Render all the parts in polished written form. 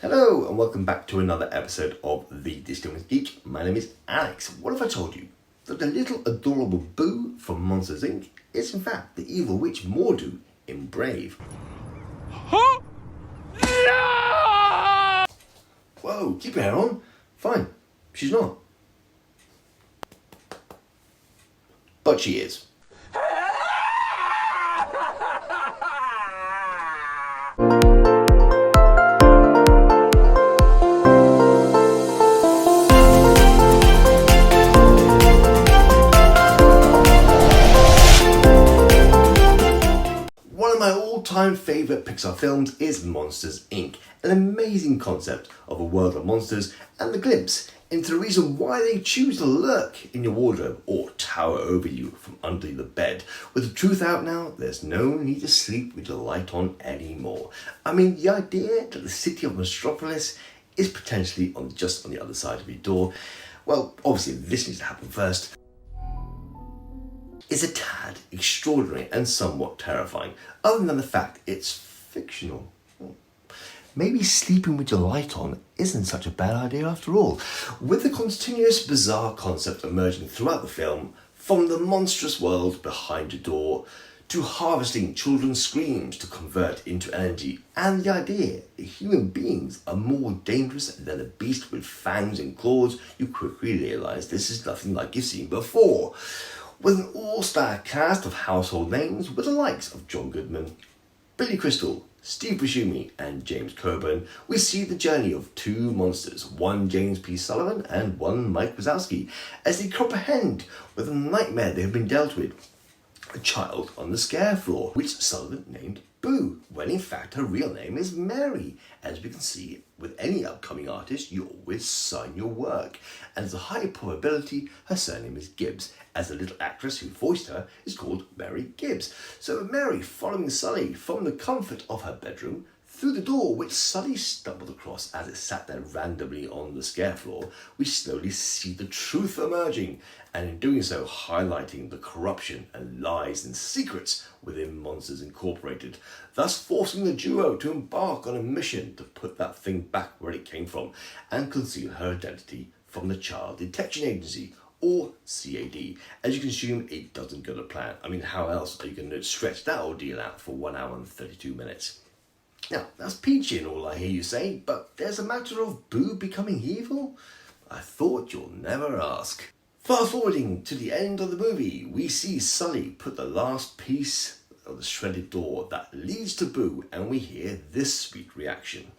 Hello and welcome back to another episode of The Distilling Geek. My name is Alex. What if I told you that the little adorable Boo from Monsters Inc. is in fact the evil witch Mor'du in Brave? Huh? No! Whoa, keep your hair on. Fine, she's not. But she is. One of my all-time favourite Pixar films is Monsters Inc. An amazing concept of a world of monsters and the glimpse into the reason why they choose to lurk in your wardrobe or tower over you from under the bed. With the truth out now, there's no need to sleep with the light on anymore. I mean, the idea that the city of Monstropolis is potentially just on the other side of your door, well, obviously this needs to happen first, is a tad extraordinary and somewhat terrifying, other than the fact it's fictional. Maybe sleeping with your light on isn't such a bad idea after all. With the continuous bizarre concept emerging throughout the film, from the monstrous world behind your door, to harvesting children's screams to convert into energy, and the idea that human beings are more dangerous than a beast with fangs and claws, you quickly realise this is nothing like you've seen before. With an all-star cast of household names with the likes of John Goodman, Billy Crystal, Steve Buscemi and James Coburn, we see the journey of two monsters, one James P. Sullivan and one Mike Wazowski, as they comprehend with the nightmare they have been dealt with. A child on the scare floor, which Sullivan named Boo, when in fact her real name is Mary. As we can see, with any upcoming artist, you always sign your work, and there's a high probability her surname is Gibbs, as the little actress who voiced her is called Mary Gibbs. So Mary following Sully from the comfort of her bedroom through the door which Sully stumbled across as it sat there randomly on the scare floor, we slowly see the truth emerging, and in doing so highlighting the corruption and lies and secrets within Monsters Incorporated, thus forcing the duo to embark on a mission to put that thing back where it came from and conceal her identity from the Child Detection Agency, or CAD. As you can assume, it doesn't go to plan. I mean, how else are you going to stretch that ordeal out for 1 hour and 32 minutes? Now, that's peachy and all I hear you say, but there's a matter of Boo becoming evil? I thought you'll never ask. Fast forwarding to the end of the movie, we see Sully put the last piece of the shredded door that leads to Boo, and we hear this sweet reaction.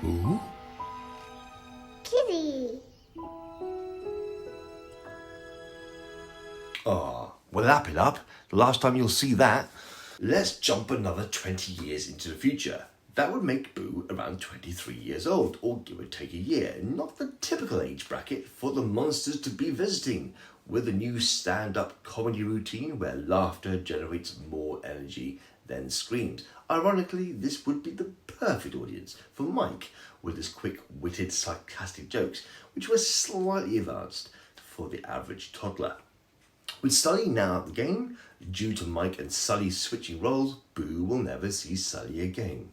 Boo? Kitty. Ah, well, lap it up. The last time you'll see that. Let's jump another 20 years into the future. That would make Boo around 23 years old, or give or take a year. Not the typical age bracket for the monsters to be visiting, with a new stand-up comedy routine where laughter generates more energy than screams. Ironically, this would be the perfect audience for Mike, with his quick-witted sarcastic jokes, which were slightly advanced for the average toddler. With Sully now at the game, due to Mike and Sully switching roles, Boo will never see Sully again.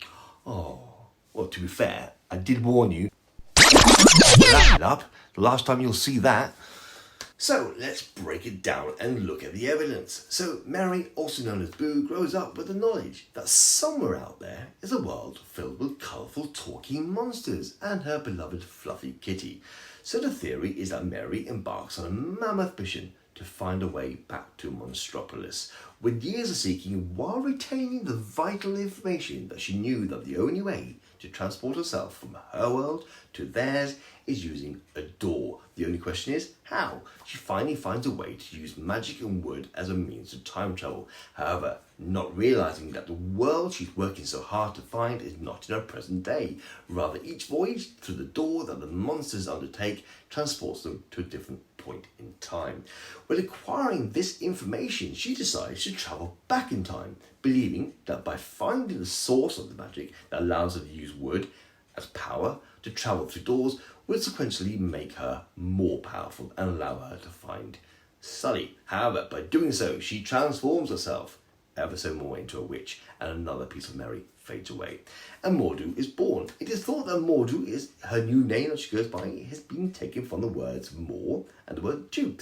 Oh, well, to be fair, I did warn you. Wrap it up. The last time you'll see that. So let's break it down and look at the evidence. So Mary, also known as Boo, grows up with the knowledge that somewhere out there is a world filled with colourful talking monsters and her beloved fluffy kitty. So the theory is that Mary embarks on a mammoth mission to find a way back to Monstropolis, with years of seeking while retaining the vital information that she knew that the only way to transport herself from her world to theirs is using a door. The only question is how. She finally finds a way to use magic and wood as a means of time travel. However, not realizing that the world she's working so hard to find is not in her present day. Rather, each voyage through the door that the monsters undertake transports them to a different point in time. When acquiring this information, she decides to travel back in time, believing that by finding the source of the magic that allows her to use wood as power to travel through doors would sequentially make her more powerful and allow her to find Sully. However, by doing so, she transforms herself ever so more into a witch, and another piece of Mary fades away, and Mor'du is born. It is thought that Mor'du is her new name that she goes by has been taken from the words Mor and the word Dew.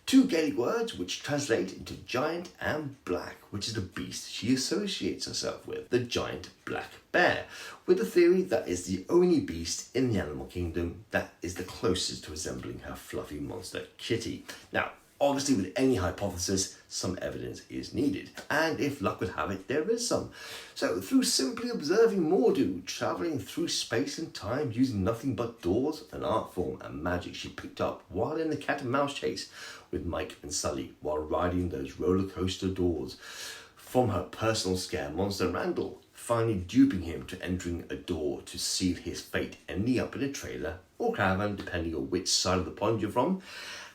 Two Gaelic words which translate into giant and black, which is the beast she associates herself with, the giant black bear, with the theory that is the only beast in the animal kingdom that is the closest to resembling her fluffy monster Kitty. Now, obviously with any hypothesis, some evidence is needed, and if luck would have it, there is some. So through simply observing Mor'du travelling through space and time using nothing but doors, an art form and magic she picked up while in the cat and mouse chase with Mike and Sully while riding those roller coaster doors, from her personal scare monster Randall finally duping him to entering a door to seal his fate, ending up in a trailer or caravan depending on which side of the pond you're from.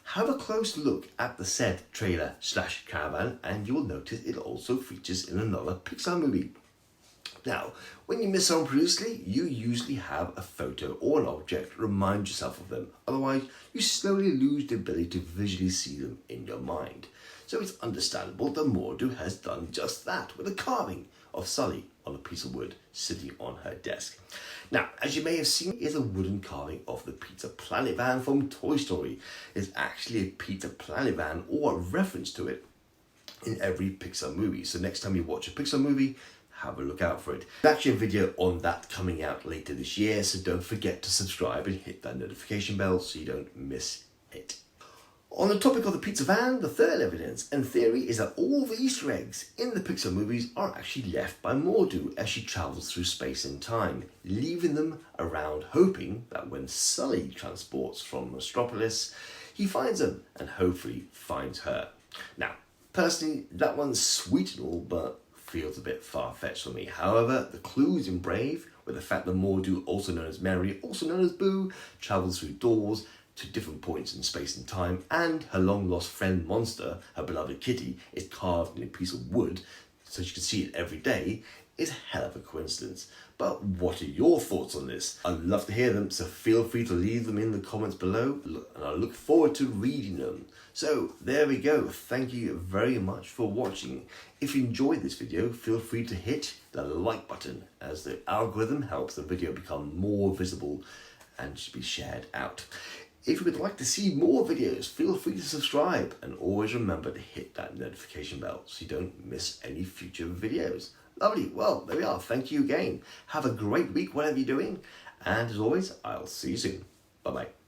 Have a close look at the said trailer/caravan and you will notice it also features in another Pixar movie. Now, when you miss someone previously, you usually have a photo or an object to remind yourself of them. Otherwise, you slowly lose the ability to visually see them in your mind. So it's understandable that Mor'du has done just that with a carving of Sully on a piece of wood sitting on her desk. Now, as you may have seen, is a wooden carving of the Pizza Planet van from Toy Story. It's actually a Pizza Planet van or a reference to it in every Pixar movie. So next time you watch a Pixar movie, have a look out for it. There's actually a video on that coming out later this year, so don't forget to subscribe and hit that notification bell so you don't miss it. On the topic of the pizza van, the third evidence and theory is that all the Easter eggs in the Pixar movies are actually left by Mor'du as she travels through space and time, leaving them around hoping that when Sully transports from Metropolis, he finds them and hopefully finds her. Now, personally, that one's sweet and all, but feels a bit far-fetched for me. However, the clues in Brave, with the fact that Mor'du, also known as Mary, also known as Boo, travels through doors to different points in space and time, and her long-lost friend Monster, her beloved Kitty, is carved in a piece of wood so she can see it every day, is a hell of a coincidence. But what are your thoughts on this? I'd love to hear them, so feel free to leave them in the comments below, and I look forward to reading them. So there we go. Thank you very much for watching. If you enjoyed this video, feel free to hit the like button, as the algorithm helps the video become more visible and should be shared out. If you would like to see more videos, feel free to subscribe, and always remember to hit that notification bell so you don't miss any future videos. Lovely. Well, there we are. Thank you again. Have a great week, whatever you're doing. And as always, I'll see you soon. Bye-bye.